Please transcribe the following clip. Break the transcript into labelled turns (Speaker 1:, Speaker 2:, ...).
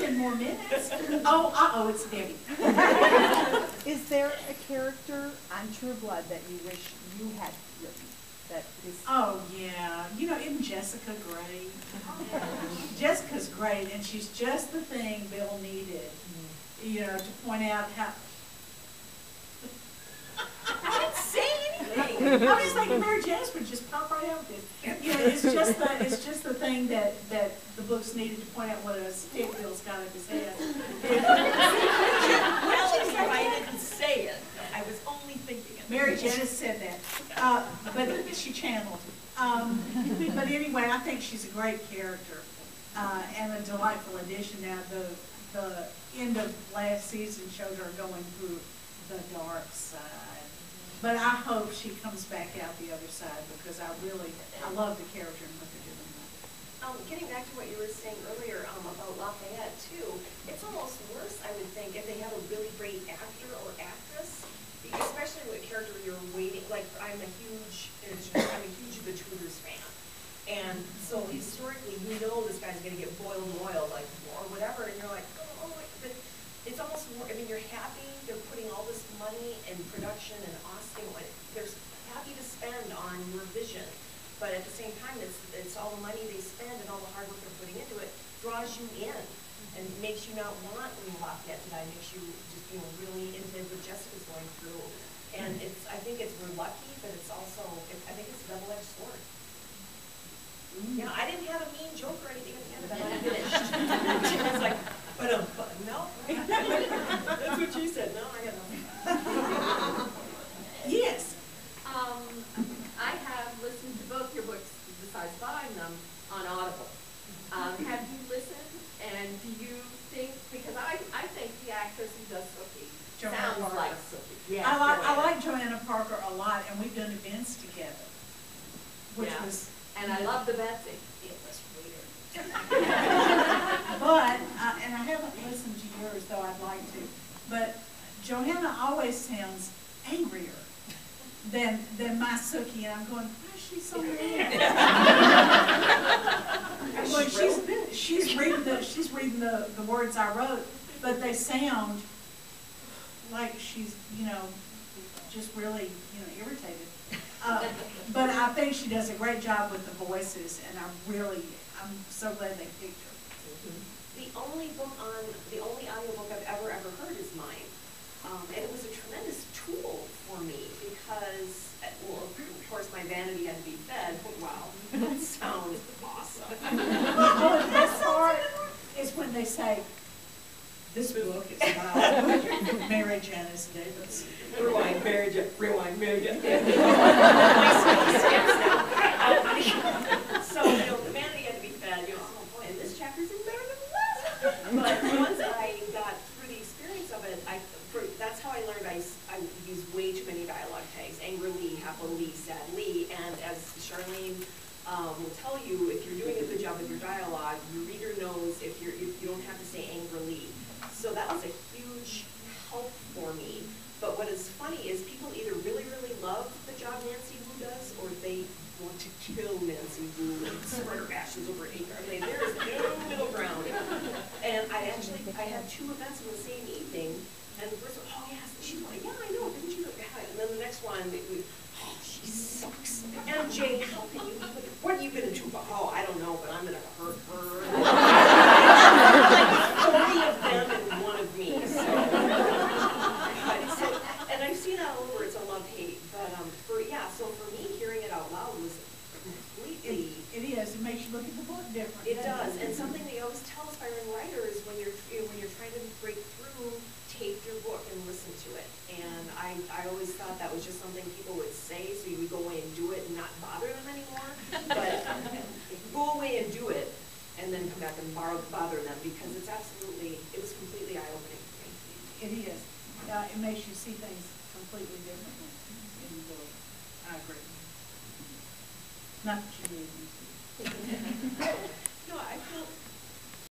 Speaker 1: 10 more minutes. Oh, uh-oh, it's Debbie.
Speaker 2: Is there a character on True Blood that you wish you had written? That is...
Speaker 1: Oh, yeah. You know, isn't Jessica great? Jessica's great, and she's just the thing Bill needed, you know, to point out how... I didn't say anything. I was thinking Mary Janice would just pop right out with this. You know, it's just the thing that the books needed to point out what a stick Bill's got up his head.
Speaker 3: Well, I didn't say it. I was only thinking it.
Speaker 1: Mary Janice said that, but she channeled it. But anyway, I think she's a great character and a delightful addition. Now, the end of last season showed her going through the dark side. But I hope she comes back out the other side because I love the character and what they're doing.
Speaker 3: Getting back to what you were saying earlier about Lafayette too, it's almost worse, I would think, if they have a really great actor or actress, especially with a character you're waiting. Like I'm a huge The Tudors fan, and so historically you know this guy's going to get boiled in oil, like or whatever, and you're like, oh, but it's almost more. I mean, you're happy they're putting all this money and production and Austin. They're happy to spend on your vision. But at the same time, it's all the money they spend and all the hard work they're putting into it draws you in and makes you not want Lafayette to die, makes you just really into what Jessica's going through. And I think we're lucky, but it's also I think it's a double-edged sword. Yeah, I didn't have a mean joke or anything at the end of that. I finished. She was like, but no. That's what she said. No, I got nothing.
Speaker 1: Yes.
Speaker 4: I have listened to both your books, besides buying them, on Audible. Have you listened, and do you think, because I think the actress who does Sophie sounds like Sophie. Yeah,
Speaker 1: I like Joanna Parker a lot, and we've done events together, which was...
Speaker 4: And I love the Betsy.
Speaker 1: It was weird. But, and I haven't listened to yours, though I'd like to, but Johanna always sounds angrier than my Sookie, and I'm going, why is she so mad? Well, she's reading the words I wrote, but they sound like she's, just really, irritated. But I think she does a great job with the voices, and I'm so glad they picked her.
Speaker 3: The only audiobook I've ever heard is mine. And it was a tremendous tool for me because, well, of course, my vanity had to be fed. Wow, that sounds awesome.
Speaker 1: Well, the best part is when they say, this book is about Mary Janice Davidson.
Speaker 3: Rewind, Mary Janice. So, the vanity had to be fed. Oh boy, and this chapter's even better than the last. But once I got through the experience of it, that's how I learned I use way too many dialogue tags. Angrily, happily, sadly, and as Charlaine will tell you, if you're doing a good job with your dialogue, your reader knows if you don't have to say angrily. So that was a huge help for me. But what is funny is people either really, really love the job Nancy Wu does, or they want to kill Nancy Wu and spread her ashes over an acre. I mean, there is no middle ground. And I had 2 events in the same evening. And the first one, oh yes, she's like, yeah, I know, didn't you? And then the next one, oh, she sucks. And Jay, how can you? What are you gonna do? Oh, I don't know, but I'm gonna hurt her. Like 40 of them and 1 of me. So, and I've seen that all over. It's a love-hate. But so for me, hearing it out loud was completely.
Speaker 1: It is. It makes you look at the book different.
Speaker 3: It does. And something they always tell aspiring writers when you're trying to break through, tape your book and listen to it. And I always thought that was just something people would say, so you would go away and do it and not bother them anymore. But go away and do it, and then come back and bother them, because it was completely eye-opening for me.
Speaker 1: It is. It makes you see things completely differently in the book. I agree. Not that you need me to.